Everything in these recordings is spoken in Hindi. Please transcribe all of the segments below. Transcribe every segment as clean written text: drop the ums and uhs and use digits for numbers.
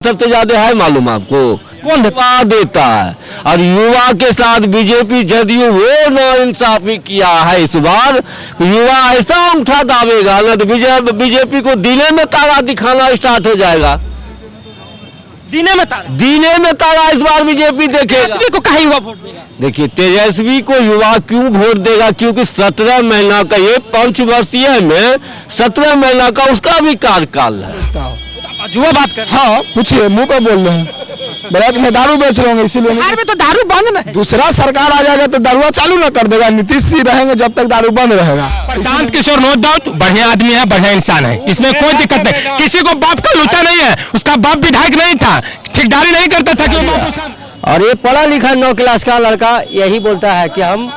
सबसे ज्यादा है मालूम आपको? कौन देता है। और युवा के साथ बीजेपी जदयू वो नाइंसाफी किया है इस बार। युवा ऐसा अंगूठा दावेगा ना तो बीजेपी को दीने में तारा दिखाना स्टार्ट हो जाएगा। दीने में तारा इस बार बीजेपी देखेगा। तेजस्वी को कहीं युवा वोट देगा? देखिए तेजस्वी को युवा क्यों वोट देगा, क्योंकि 17 महीना का ये पंचवर्षीय में 17 महीना का उसका भी कार्यकाल है। युवा बात कर। हाँ पूछिए, मुंह पे बोल रहे हैं। बरात में दारू बेच रहे होंगे इसीलिए। बिहार में तो दारू बंद ना है। दूसरा सरकार आ जाएगा तो दारुआ चालू ना कर देगा। नीतीश जी रहेंगे जब तक दारू बंद रहेगा। प्रशांत किशोर नो डाउट बढ़िया आदमी है, बढ़िया इंसान है, इसमें कोई दिक्कत नहीं। किसी को बाप का लूटा नहीं है, उसका बाप विधायक नहीं था, ठेकेदारी नहीं करता था कि और ये पढ़ा लिखा 9 क्लास का लड़का यही बोलता है कि हम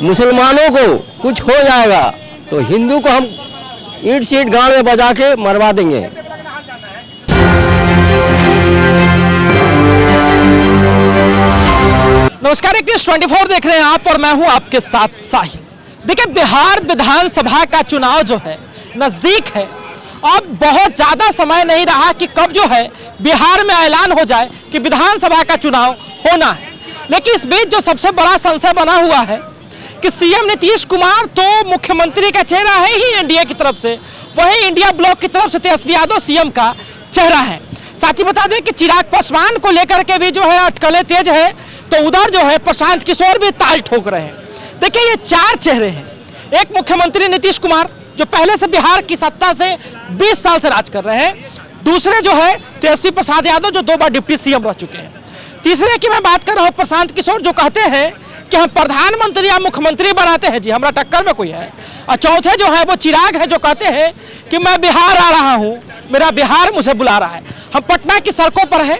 मुसलमानों को कुछ हो जाएगा तो हिंदू को हम ईंट सीट गांव में बजा के मरवा देंगे। नमस्कार, एक 24 देख रहे हैं आप और मैं हूं आपके साथ साहिल। देखिए बिहार विधानसभा का चुनाव जो है नजदीक है। अब बहुत ज्यादा समय नहीं रहा कि कब जो है बिहार में ऐलान हो जाए कि विधानसभा का चुनाव होना है। लेकिन इस बीच जो सबसे बड़ा संशय बना हुआ है कि सीएम नीतीश कुमार तो मुख्यमंत्री का चेहरा है ही एनडीए की तरफ से, वहीं इंडिया ब्लॉक की तरफ से तेजस्वी यादव सीएम का चेहरा है। साथ ही बता दें कि चिराग पासवान को लेकर के भी जो है अटकलें तेज है, तो उधर जो है प्रशांत किशोर भी ताल ठोक रहे हैं। देखिए ये 4 चेहरे हैं। एक मुख्यमंत्री नीतीश कुमार जो पहले से बिहार की सत्ता से 20 साल से राज कर रहे हैं। दूसरे जो है तेजस्वी प्रसाद यादव जो 2 बार डिप्टी सीएम रह चुके हैं। तीसरे की मैं बात कर रहा हूँ प्रशांत किशोर जो कहते हैं कि हम प्रधानमंत्री या मुख्यमंत्री बनाते हैं जी, हमारा टक्कर में कोई है। और चौथे जो है वो चिराग है जो कहते हैं कि मैं बिहार आ रहा हूँ, मेरा बिहार मुझे बुला रहा है। हम पटना की सड़कों पर हैं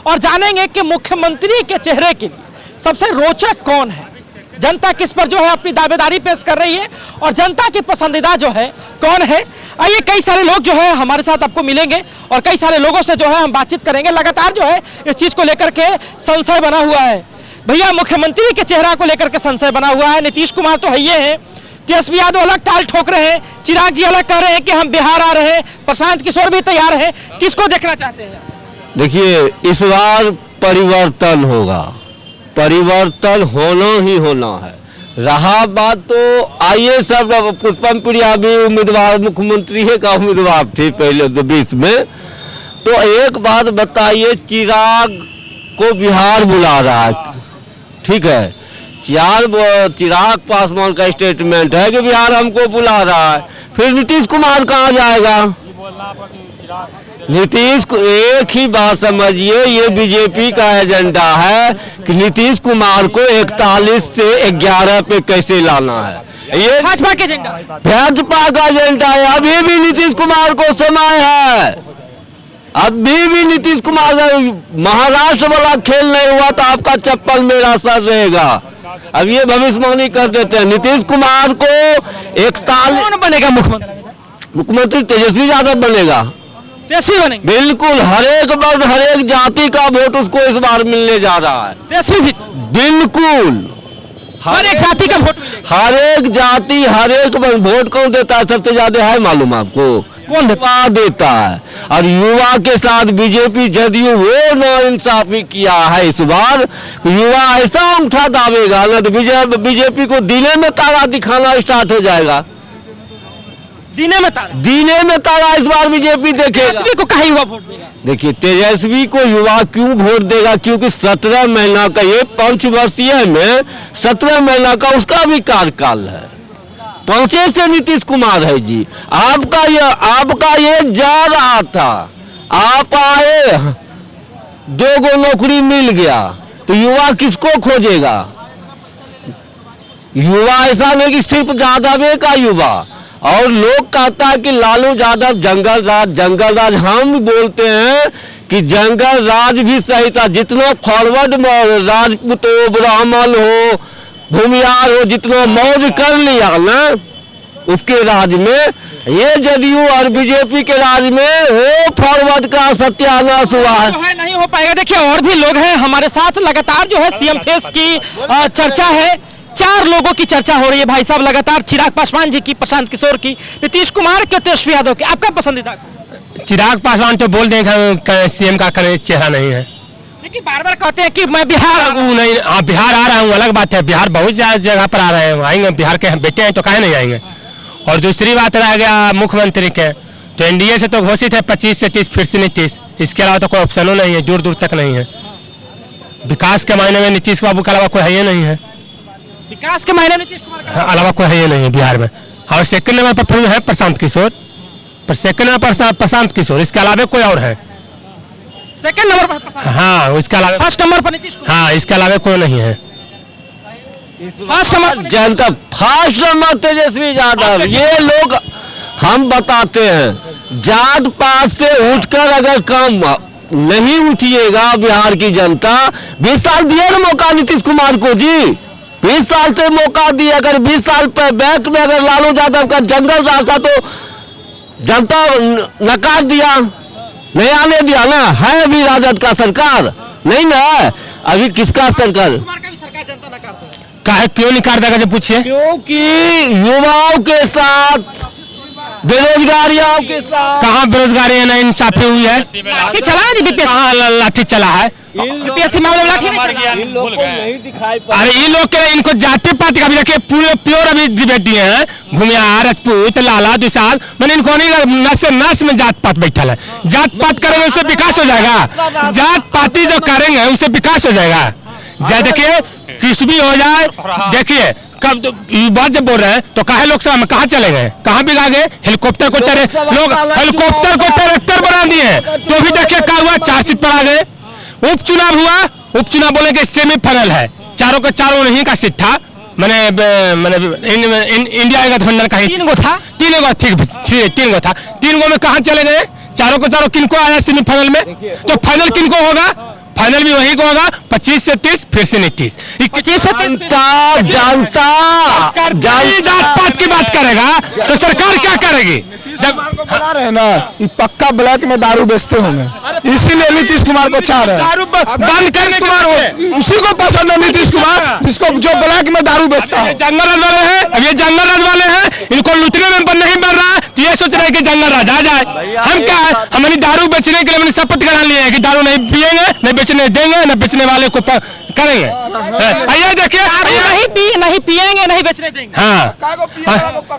और जानेंगे कि मुख्यमंत्री के चेहरे के लिए सबसे रोचक कौन है, जनता किस पर जो है अपनी दावेदारी पेश कर रही है और जनता की पसंदीदा जो है कौन है। आइए कई सारे लोग जो है हमारे साथ आपको मिलेंगे और कई सारे लोगों से जो है हम बातचीत करेंगे। लगातार जो है इस चीज को लेकर के संशय बना हुआ है। भैया मुख्यमंत्री के चेहरा को लेकर के संशय बना हुआ है। नीतीश कुमार तो है ये है, तेजस्वी यादव अलग टाल ठोक रहे हैं, चिराग जी अलग कह रहे हैं कि हम बिहार आ रहे हैं, प्रशांत किशोर भी तैयार है। किसको देखना चाहते हैं? देखिए इस बार परिवर्तन होगा, परिवर्तन होना ही होना है। रहा बात तो आइए सब पुष्पम प्रिया भी उम्मीदवार मुख्यमंत्री का उम्मीदवार थे पहले 20 में। तो एक बात बताइए, चिराग को बिहार बुला रहा है, ठीक है। चिराग पासवान का स्टेटमेंट है कि बिहार हमको बुला रहा है। फिर नीतीश कुमार कहाँ जाएगा? नीतीश को एक ही बात समझिए, ये बीजेपी का एजेंडा है कि नीतीश कुमार को 41 से 11 पे कैसे लाना है। ये भाजपा का एजेंडा, भाजपा का एजेंडा है। अभी भी नीतीश कुमार को समय है, अभी भी नीतीश कुमार महाराष्ट्र वाला खेल नहीं हुआ तो आपका चप्पल मेरा सर रहेगा। अब ये भविष्यवाणी कर देते हैं। नीतीश कुमार को 41 कौन बनेगा मुख्यमंत्री? मुख्यमंत्री तेजस्वी यादव बनेगा, तेजस्वी बनेंगे बिल्कुल। हर एक जाति का वोट उसको इस बार मिलने जा रहा है, तेजस्वी जी बिल्कुल। हर एक जाति का वोट, हर एक जाति हर एक वोट कौन देता है सबसे ज्यादा है मालूम आपको? कौन देता है। और युवा के साथ बीजेपी जदयू वो नाइंसाफी किया है इस बार। युवा ऐसा अंगूठा दावेगा ना तो बीजेपी को दीने में तारा दिखाना स्टार्ट हो जाएगा। दीने में तारा इस बार बीजेपी देखेगा। तेजस्वी को कहीं युवा वोट देगा? देखिए तेजस्वी को युवा क्यों वोट देगा, क्योंकि 17 महीना का ये पंचवर्षीय में 17 महीना का उसका भी कार्यकाल है। 5 से नीतीश कुमार है जी। आपका ये जा रहा था, आप आए, 2 नौकरी मिल गया तो युवा किसको खोजेगा? युवा ऐसा नहीं कि सिर्फ यादव का युवा। और लोग कहता है कि लालू यादव जंगल राज हम बोलते हैं कि जंगल राज भी सही था। जितना फॉरवर्ड राजपूत हो, ब्राह्मण हो, भूमियार हो, जितना मौज कर लिया ना उसके राज में, ये जदयू और बीजेपी के राज में वो फॉरवर्ड का सत्यानाश हुआ है। नहीं हो पाएगा। देखिए और भी लोग हैं हमारे साथ। लगातार जो है सीएम फेस की चर्चा है, 4 लोगों की चर्चा हो रही है भाई साहब लगातार। चिराग पासवान जी की, प्रशांत किशोर की, नीतीश कुमार की, तेजस्वी यादव की। आपका पसंदीदा? चिराग पासवान तो बोल देंगे सीएम का चेहरा नहीं है। लेकिन बार बार कहते हैं कि मैं बिहार आऊं। वो नहीं, हाँ बिहार आ रहा हूँ अलग बात है, बिहार बहुत जगह पर आ रहे हैं, आएंगे, बिहार के बेटे हैं तो काहे नहीं आएंगे। और दूसरी बात रह गया मुख्यमंत्री के, तो एनडीए से तो घोषित है 25 से 30 फिर से नीतीश, इसके अलावा तो कोई ऑप्शनों नहीं है, दूर दूर तक नहीं है। विकास के मायने में नीतीश बाबू के अलावा कोई है ही नहीं है, विकास के मायने में नीतीश कुमार का अलावा कोई है ही नहीं है बिहार में। और सेकंड नंबर पर है प्रशांत किशोर, पर सेकंड नंबर पर प्रशांत किशोर, इसके अलावा कोई और है? सेकंड नंबर पर पसंद, हाँ इसके अलावा, फर्स्ट नंबर पर नीतीश कुमार, हाँ इसके अलावा कोई नहीं है। फर्स्ट नंबर पर जनता फर्स्ट नंबर तेजस्वी यादव। ये लोग हम बताते हैं, जात पात से उठकर अगर काम नहीं उठिएगा बिहार की जनता, 20 साल दिए ना मौका नीतीश कुमार को जी, 20 साल से मौका दिए। अगर 20 साल पे बैक में अगर लालू यादव का जंगल रास्ता तो जनता नकार दिया, नहीं आने दिया ना। है अभी राजद का सरकार नहीं ना, अभी किसका सरकार? कुमार का भी सरकार जनता नकार दे। काहे क्यों निकाल देगा जब पूछिए? क्योंकि युवाओं के साथ, बेरोजगारियों के साथ, कहाँ बेरोजगारी है, ना इंसाफी हुई है, लाठी चला है जी बीपीएससी, कहाँ लाठी चला है? बीपीएससी मामले में लाठी नहीं चला। इन लोगों को नहीं दिखाई पड़ा। अरे ये लोग के इनको जाति पाति का भी रखिए, पूरे प्योर अभी डिबेट दिए हैं, भूमिहार, राजपूत, लाला, दुसाल, मैंने इनको नहीं, नस से नस में जात पात बैठा है। जात पात करेंगे उससे विकास हो जाएगा, जात पाती जो करेंगे उससे विकास हो जाएगा। देखिए किस भी हो जाए, देखिए कब बात जब बोल रहे हैं तो काहे लोकसभा में कहाँ चले गए, कहाँ भी गए? हेलीकॉप्टर को लोग हेलीकॉप्टर को ट्रैक्टर बना दिए, तो भी देखिए क्या हुआ, 4 सीट पर आ गए। उपचुनाव हुआ, उपचुनाव बोले कि सेमीफाइनल है, चारों का चारों नहीं का सीट था, मैंने इंडिया गठबंधन का 3 गो था, 3 गो ठीक 3 गो था, 3 गो में कहाँ चले गए? चारों को चारों किनको आया सेमीफाइनल में? तो फाइनल किनको होगा? फाइनल भी वही को होगा, 25 से 30 फिर से नीतीश। 25 से 30 जनता जात पात की बात करेगा तो सरकार क्या करेगी? जब को बना रहे ना, ये पक्का ब्लैक में दारू बेचते होंगे, इसीलिए नीतीश कुमार को चाह रहे हैं। दारू बंद करने कुमार हो, उसी को पसंद है नीतीश कुमार, जिसको जो ब्लैक में दारू बेचता है। जंगल राज वाले हैं, अब ये जंगल राज वाले हैं, इनको लूटने में नहीं बन रहा है, तो ये सोच रहे हैं कि जंगल राज आ जाए। हम क्या है, हमने दारू बेचने के लिए हमने शपथ करा लिया है कि दारू नहीं पिएंगे, नहीं बेचने देंगे, न बेचने वाले को करेंगे। आइए देखिए, नहीं पिएंगे, नहीं बेचने देंगे। हाँ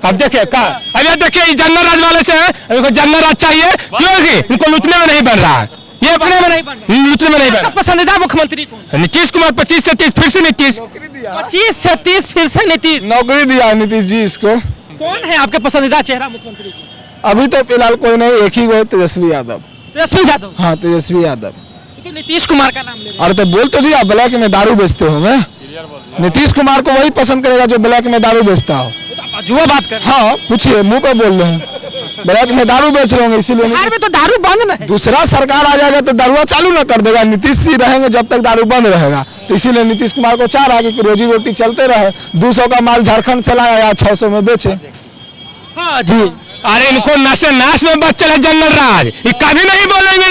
अब देखिए अरे देखिए ये जंगल राज वाले से है, इनको जंगल राज चाहिए क्योंकि इनको लूटने में नहीं बन रहा है, ये अपने में नहीं बन, लूटने में नहीं बन। पसंदीदा मुख्यमंत्री कौन? नीतीश कुमार। 25 से 30 फिर से नीतीश, 25 से 30 फिर से नीतीश। नौकरी दिया नीतीश जी इसको। कौन है आपके पसंदीदा चेहरा मुख्यमंत्री को? अभी तो फिलहाल कोई नहीं, एक ही को है, तेजस्वी यादव। तेजस्वी यादव। हाँ तेजस्वी यादव। तो नीतीश कुमार का नाम ले रहे हैं। अरे तो बोल तो दिया, ब्लैक में दारू बेचते होंगे, नीतीश कुमार को वही पसंद करेगा जो ब्लैक में दारू बेचता हो। जुआ बात कर। हाँ पूछिए, मुंह पे बोल रहे हैं, ब्लैक में दारू बेच रहे होंगे इसीलिए। बिहार में तो दारू बंद नहीं। दूसरा सरकार आ जाएगा तो दारुआ चालू ना कर देगा, नीतीश जी रहेंगे जब तक दारू बंद रहेगा, तो इसीलिए नीतीश कुमार को चाह रहा है कि रोजी रोटी चलते रहे, 200 का माल झारखंड से लाया या 600 में बेचे। हाँ जी। अरे इनको नशे नाश में बच चले जंगल राज, ये कभी नहीं बोलेंगे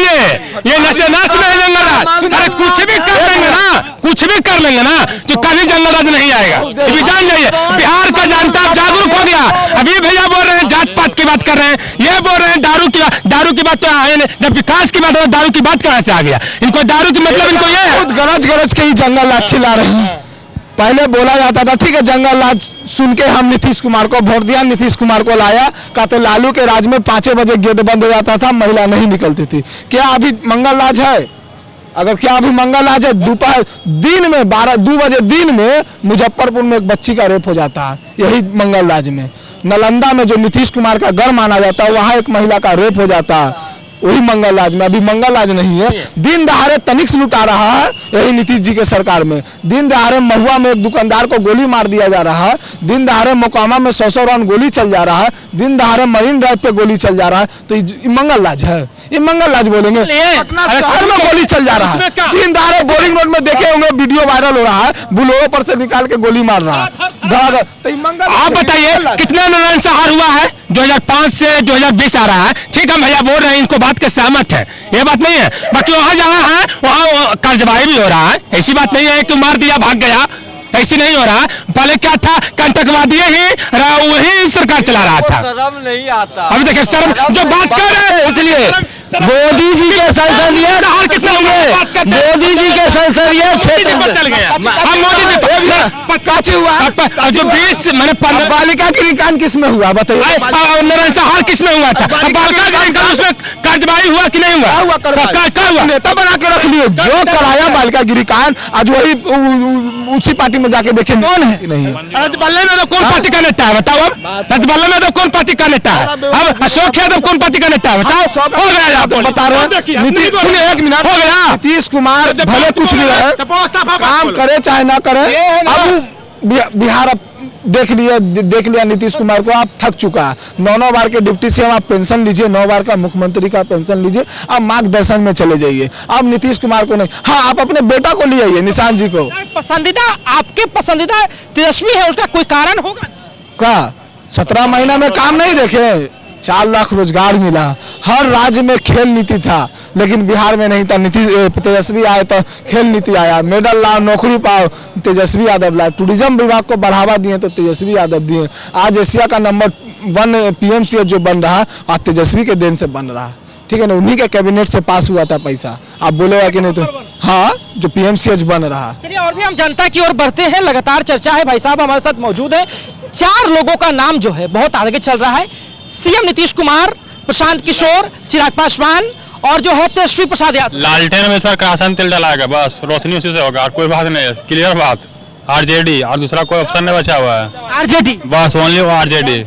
ये नशे नाश में है जंगल राज। अरे कुछ भी कर लेंगे ना, कुछ भी कर लेंगे ना, तो कभी जंगल राज नहीं आएगा, ये भी जान जाइए। बिहार का जनता जागरूक हो गया। अभी भैया बोल रहे हैं जात पात की बात कर रहे हैं, ये बोल रहे हैं दारू की बात तो आए नहीं, जब विकास की बात हो दारू की बात कहाँ से आ गया? इनको दारू की मतलब इनको ये है, गरज के ही जंगल राज चिल्ला रहे हैं। पहले बोला जाता था ठीक है जंगल राज सुन के हम नीतीश कुमार को वोट दिया, नीतीश कुमार को लाया, का तो लालू के राज में 5 बजे गेट बंद हो जाता था, महिला नहीं निकलती थी। क्या अभी मंगल राज है? अगर क्या अभी मंगल राज है? दोपहर दिन में 2 बजे दिन में मुजफ्फरपुर में एक बच्ची का रेप हो जाता है, यही मंगल राज में। नालंदा में जो नीतीश कुमार का घर माना जाता है, वहाँ एक महिला का रेप हो जाता है, वही मंगल राज में। अभी मंगल राज नहीं है, दिन दहाड़े तनिक लुटा रहा है यही नीतीश जी के सरकार में। दिन दहाड़े महुआ में एक दुकानदार को गोली मार दिया जा रहा है, दिन दहाड़े मोकामा में 100 राउंड गोली चल जा रहा है, दिन दहाड़े मरीन ड्राइव पे गोली चल जा रहा है, तो ये मंगल राज है? ये मंगल राज बोलेंगे? पटना शहर में गोली चल जा रहा है, दिन दहाड़े बोरिंग रोड में देखे होंगे वीडियो वायरल हो रहा है, बुलोरो पर से निकाल के गोली मार रहा है। तो आप बताइए कितना नरसंहार हुआ है? 2005 से 2020 आ रहा है, ठीक है भैया बोल रहे हैं, इनको बात के सहमत है, ये बात नहीं है। बाकी वहाँ जहाँ है वहाँ कार्रवाई भी हो रहा है, ऐसी बात नहीं है कि मार दिया भाग गया, ऐसे नहीं हो रहा। पहले क्या था, कंटकवादी ही वही सरकार चला रहा था। शर्म नहीं आता। अभी देखिए शर्म जो बात कर रहे हैं, इसलिए मोदी जी के संसदीय मोदी जी के संसदीय क्षेत्र में चल गया। हम मोदी जी काची हुआ जो 20 मैंने बालिका गृहकांड किस में हुआ बताइए? नरसंहार किस में हुआ था? बालिका गृहकांड उसमें कार्यवाही हुआ कि नहीं हुआ? क्या हुआ? नेता बना के रख लिए जो कराया बालिका गृहकांड, आज वही उसी पार्टी में जाके देखे कौन है नहीं है। रजबल्ले में तो कौन पार्टी का नेता है बताओ? अब रजबल्ले में तो कौन पार्टी का नेता है? अब अशोक यादव कौन पार्टी का नेता है बताओ? हो गया आप बता रहे हैं नीतीश, सुनिए एक मिनट, हो गया। नीतीश कुमार भले कुछ नहीं है, काम करे चाहे ना करे, अब बिहार अब देख लिया नीतीश कुमार को, आप थक चुका है। 9 बार के डिप्टी सीएम आप पेंशन लीजिए, 9 बार का मुख्यमंत्री का पेंशन लीजिए, आप मार्गदर्शन में चले जाइए। अब नीतीश कुमार को नहीं, हाँ आप अपने बेटा को ले आइए, निशांत जी को। पसंदीदा, आपके पसंदीदा तेजस्वी है, उसका कोई कारण होगा? क्या 17 महीना में काम नहीं देखे? 4 लाख रोजगार मिला, हर राज्य में खेल नीति था, लेकिन बिहार में नहीं था। तेजस्वी आए तो खेल नीति आया, मेडल लाओ नौकरी पाओ, तेजस्वी यादव लाए। टूरिज्म विभाग को बढ़ावा दिए तो तेजस्वी यादव दिए। आज एशिया का नंबर 1 पीएमसीएच जो बन रहा, आज तेजस्वी के देन से बन रहा, ठीक है ना? उन्हीं के कैबिनेट से पास हुआ था पैसा, आप बोलेगा कि नहीं? तो हाँ, जो पीएमसीएच बन रहा। चलिए और भी हम जनता की ओर बढ़ते हैं, लगातार चर्चा है, भाई साहब हमारे साथ मौजूद है। 4 लोगों का नाम जो है बहुत आगे चल रहा है, सीएम नीतीश कुमार, प्रशांत किशोर, चिराग पासवान और जो है तेजस्वी प्रसाद यादव। लालटेन में सर करासन तेल डलाएगा, बस रोशनी उसी से होगा, और कोई बात नहीं है, क्लियर बात। आरजेडी और दूसरा कोई ऑप्शन नहीं बचा हुआ है। आरजेडी, बस ओनली वो आरजेडी।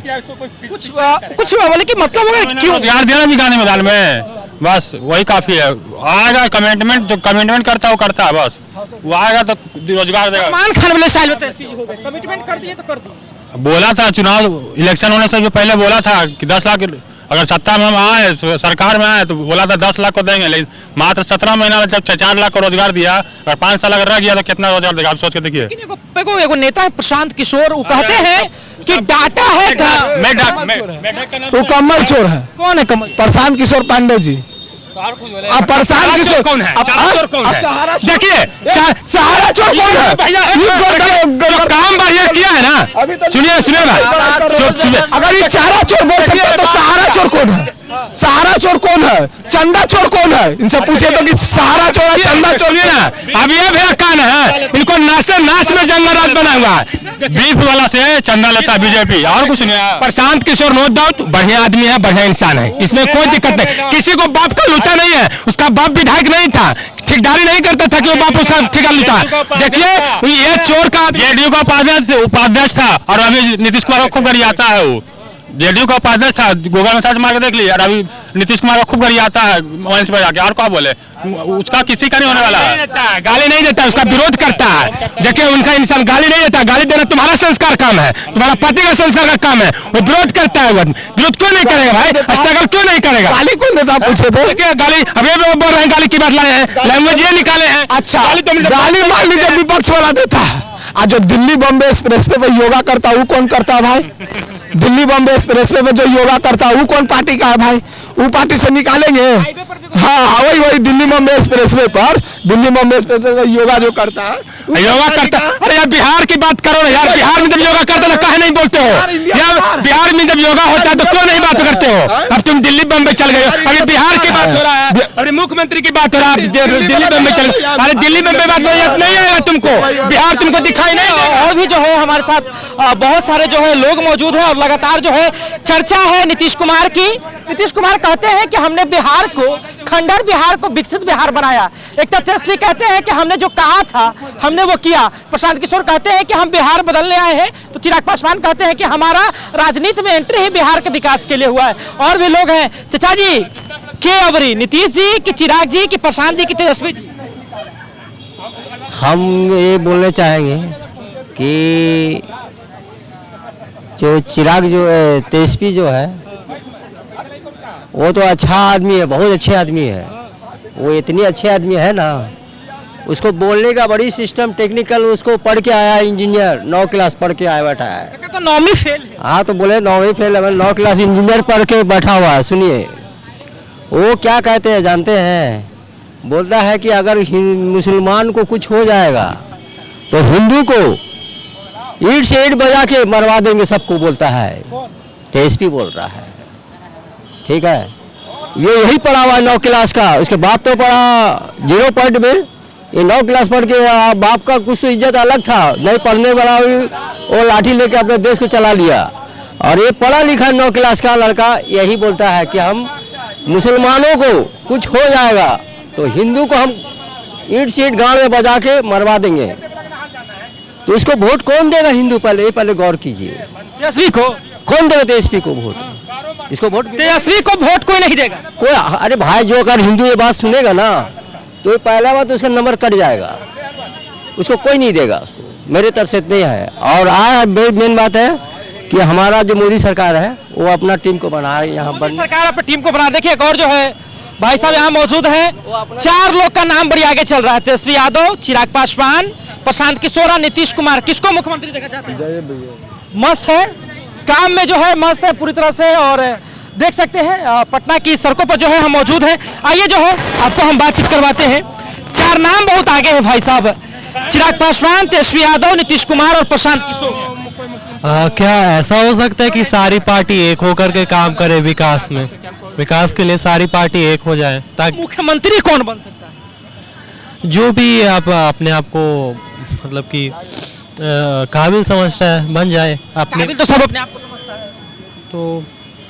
कुछ बोले कि मतलब होगा क्यों? रोजगार देना जी गाने मैदान में, बस वही काफी है। आएगा कमिटमेंट, जो कमिटमेंट करता है वो करता है, बस वो आएगा तो रोजगार देगा। सलमान खान वाले स्टाइल में तेजस्वी जी हो गए, कमिटमेंट कर दिए तो कर दिए। बोला था चुनाव इलेक्शन होने से जो पहले बोला था कि 10 लाख, अगर सत्ता में हम आए, सरकार में आए तो बोला था 10 लाख को देंगे, लेकिन मात्र 17 महीना में जब 4 लाख को रोजगार दिया, अगर 5 साल अगर रह गया तो कितना रोजगार देगा, आप सोच के देखिए। एगो नेता है प्रशांत किशोर, वो कहते हैं कि डाटा है, वो कमल चोर है। कौन है कमल? प्रशांत किशोर पांडे जी। अब प्रशांत किशोर कौन है? चोर कौन है? देखिए सहारा चोर कौन है? जो काम बढ़िया किया है ना, सुनिए ना, अगर ये चारा चोर बोल सकते हैं तो सहारा चोर कौन है? सहारा चोर कौन है? चंदा चोर कौन है? इनसे पूछे तो कि सहारा चोर है, चंदा चोर ना। अब ये भैया कान है, इनको नाच में जंगल राज बना हुआ है। बीफ वाला से चंदा लेता बीजेपी, और कुछ नहीं। प्रशांत किशोर नो डाउट बढ़िया आदमी है, बढ़िया इंसान है, इसमें कोई दिक्कत नहीं। किसी को बाप का लूटा नहीं है, उसका बाप विधायक नहीं था, ठेकेदारी नहीं करता था कि वो बाप उसका ठेका लूटा। देखिए ये चोर का जेडीयू का उपाध्यक्ष था, और अभी नीतीश कुमार को खूब गरियाता है। वो जेडीयू का उपाध्यक्ष था, गूगल में सर्च मार के देख लिया, और अभी नीतीश कुमार को खूब गरियाता है मंच पर जाके। और क्या बोले, उसका किसी का नहीं होने वाला है। गाली नहीं देता, उसका विरोध करता है। देखिए उनका इंसान गाली नहीं देता, गाली देना तुम्हारा संस्कार काम है, तुम्हारा पति का संस्कार का काम है। वो विरोध करता है, विरोध क्यों नहीं करेगा भाई? स्ट्रगल क्यों नहीं करेगा? गाली कौन देता पूछे तो? गाली अभी भी बोल रहे हैं, गाली की बात लाए हैं, लैंग्वेज ये निकाले हैं। अच्छा, गाली गाली मान लीजिए विपक्ष वाला देता है। आज जो दिल्ली बॉम्बे एक्सप्रेस पे योगा करता है वो कौन करता है भाई? दिल्ली बॉम्बे एक्सप्रेस पे जो योगा करता है वो कौन पार्टी का है भाई? वो पार्टी से निकालेंगे? हाँ वही दिल्ली बॉम्बे एक्सप्रेस पर, दिल्ली बॉम्बे एक्सप्रेस पे योगा जो करता है, योगा करता। अरे यार बिहार की बात करो ना यार, बिहार में जब योगा करते हो काहे नहीं बोलते हो यार? बिहार में जब योगा होता है तो क्यों नहीं बात करते हो? अब तुम दिल्ली बम्बई चल गए, अभी बिहार की बात हो रहा है, अरे मुख्यमंत्री की बात हो रहा है, दिल्ली बम्बई चल। अरे दिल्ली बम्बई बात नहीं आएगा तुमको, बिहार तुमको दिखाई नहीं। और भी जो है हमारे साथ बहुत सारे जो है लोग मौजूद हैं, और लगातार जो है चर्चा है नीतीश कुमार की। नीतीश कुमार कहते हैं कि हमने बिहार को, खंडर बिहार को विकसित बिहार बनाया। एक तो तेजस्वी कहते हैं कि हमने जो कहा था हमने वो किया। प्रशांत किशोर कहते हैं कि हम बिहार बदलने आए हैं, तो चिराग पासवान कहते हैं कि हमारा राजनीति में एंट्री ही बिहार के विकास के लिए हुआ है। और भी लोग हैं। चाचा जी के अबरी, नीतीश जी की चिराग जी की प्रशांत जी की तेजस्वी जी? हम ये बोलना चाहेंगे कि जो चिराग जो तेजस्वी जो है वो तो अच्छा आदमी है, बहुत अच्छे आदमी है। वो इतनी अच्छे आदमी है ना, उसको बोलने का बड़ी सिस्टम टेक्निकल, उसको पढ़ के आया इंजीनियर, 9 क्लास पढ़ के आया बैठा है। तो 9वीं फेल है। हाँ तो बोले 9वीं फेल है, 9 क्लास इंजीनियर पढ़ के बैठा हुआ है। सुनिए वो क्या कहते हैं जानते हैं? बोलता है कि अगर मुसलमान को कुछ हो जाएगा तो हिंदू को ईंट से ईंट बजा के मरवा देंगे सबको बोलता है, टीएसपी बोल रहा है। ठीक है, ये यही पढ़ा हुआ है 9 क्लास का, उसके बाप तो पढ़ा 0 पॉइंट में, ये 9 क्लास पढ़ के बाप का कुछ तो इज्जत अलग था, नहीं पढ़ने वाला वो लाठी लेके अपने देश को चला लिया। और ये पढ़ा लिखा 9 क्लास का लड़का यही बोलता है कि हम मुसलमानों को कुछ हो जाएगा तो हिंदू को हम ईंट से ईंट गाँव में बजा के मरवा देंगे। तो इसको वोट कौन देगा हिंदू? पहले गौर कीजिए, तेजस्वी को, कौन देगा तेजस्वी को वोट? इसको वोट तेजस्वी को वोट कोई नहीं देगा। कोई, अरे भाई जो अगर हिंदू ये बात सुनेगा ना तो ये पहला बात तो उसका नंबर कट जाएगा, उसको कोई नहीं देगा उसको, मेरे तरफ से इतने है। और मेन बात है कि हमारा जो मोदी सरकार है वो अपना टीम को बना रही है, यहाँ मोदी सरकार अपनी टीम को बना। देखिए एक और जो है भाई साहब यहाँ मौजूद है, 4 लोग का नाम बड़ी आगे चल रहा है, तेजस्वी यादव, चिराग पासवान, प्रशांत किशोर, नीतीश कुमार। किसको मुख्यमंत्री देखना चाहते हैं? मस्त है, काम में जो है मस्त है पूरी तरह से। और देख सकते हैं पटना की सड़कों पर जो है हम मौजूद हैं। आइए जो है आपको हम बातचीत करवाते हैं। 4 नाम बहुत आगे है भाई साहब, चिराग पासवान, तेजस्वी यादव, नीतीश कुमार और प्रशांत किशोर। क्या ऐसा हो सकता है कि सारी पार्टी एक होकर के काम करे विकास में, विकास के लिए सारी पार्टी एक हो जाए, ताकि मुख्यमंत्री कौन बन सकता है? जो भी आप अपने आप को मतलब कि काबिल समझता है बन जाए अपने। काबिल तो सब अपने आप को समझता है। तो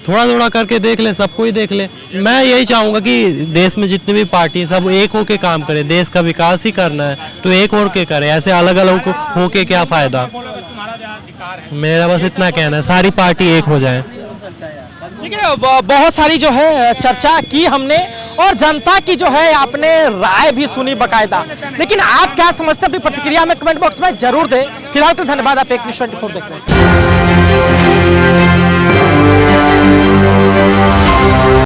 थोड़ा थोड़ा करके देख ले, सबको ही देख ले। मैं यही चाहूँगा कि देश में जितनी भी पार्टी है सब एक होके काम करे, देश का विकास ही करना है तो एक होके करे, ऐसे अलग अलग होके क्या फायदा। मेरा बस इतना कहना है, सारी पार्टी एक हो जाए। देखिए बहुत सारी जो है चर्चा की हमने और जनता की जो है आपने राय भी सुनी बकायदा, लेकिन आप क्या समझते हैं अपनी प्रतिक्रिया में कमेंट बॉक्स में जरूर दें। फिलहाल तो धन्यवाद, आप एक न्यूज़ 24 देख रहे हैं।